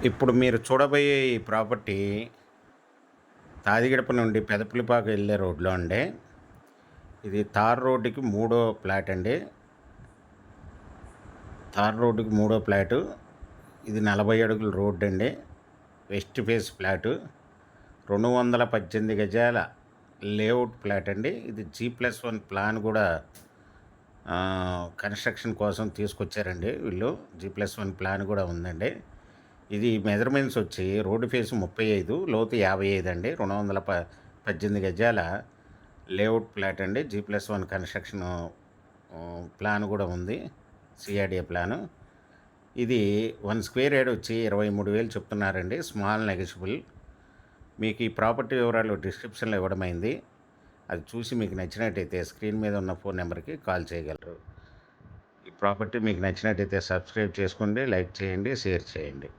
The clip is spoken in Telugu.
ఇప్పుడు మీరు చూడబోయే ఈ ప్రాపర్టీ తాదిగడప నుండి పెదపులిపాక వెళ్ళే రోడ్లో అండి. ఇది తార్ రోడ్డుకి మూడో ప్లాట్ అండి. తార్ రోడ్డుకి మూడో ప్లాటు. ఇది 40 అడుగుల రోడ్డు అండి. West face plot. 218 గజాల లేఅవుట్ ప్లాట్ అండి. ఇది G+1 ప్లాన్ కూడా కన్స్ట్రక్షన్ కోసం తీసుకొచ్చారండి వీళ్ళు. G+1 ప్లాన్ కూడా ఉందండి. ఇది మెజర్మెంట్స్ వచ్చి రోడ్డు ఫేస్ 35, లోతు 55 అండి. 218 గజాల లేఅవుట్ ప్లాట్ అండి. G+1 కన్స్ట్రక్షన్ ప్లాన్ కూడా ఉంది, సిఆర్డిఏ ప్లాను. ఇది 1 స్క్వేర్ యార్డ్ వచ్చి 23,000 చెప్తున్నారండి. Small negotiable. మీకు ఈ ప్రాపర్టీ వివరాలు డిస్క్రిప్షన్లో ఇవ్వడమైంది. అది చూసి మీకు నచ్చినట్టయితే స్క్రీన్ మీద ఉన్న ఫోన్ నెంబర్కి కాల్ చేయగలరు. ఈ ప్రాపర్టీ మీకు నచ్చినట్టయితే సబ్స్క్రైబ్ చేసుకోండి, లైక్ చేయండి, షేర్ చేయండి.